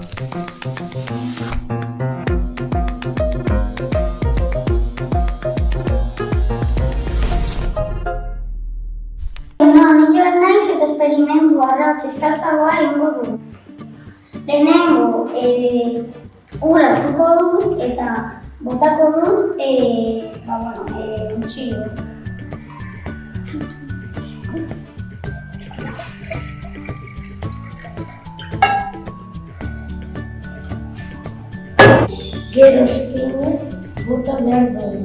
Nio naiz eta esperimentu arrauts eskaltzagoa egingo du. Lehenengo ura hartuko dut eta botako dut untxillo. Gero espinu bota behar dugu.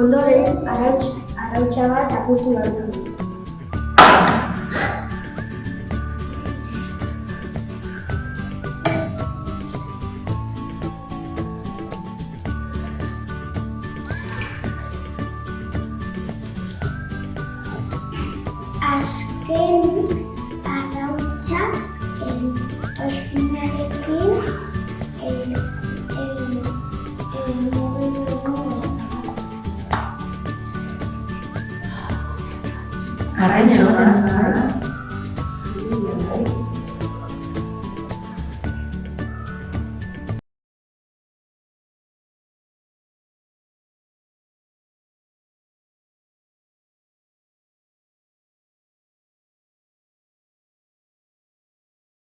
Ondoren, arautza bat apurtu behar dugu. Azkenik arautza ospinarekin Arraina egoten da.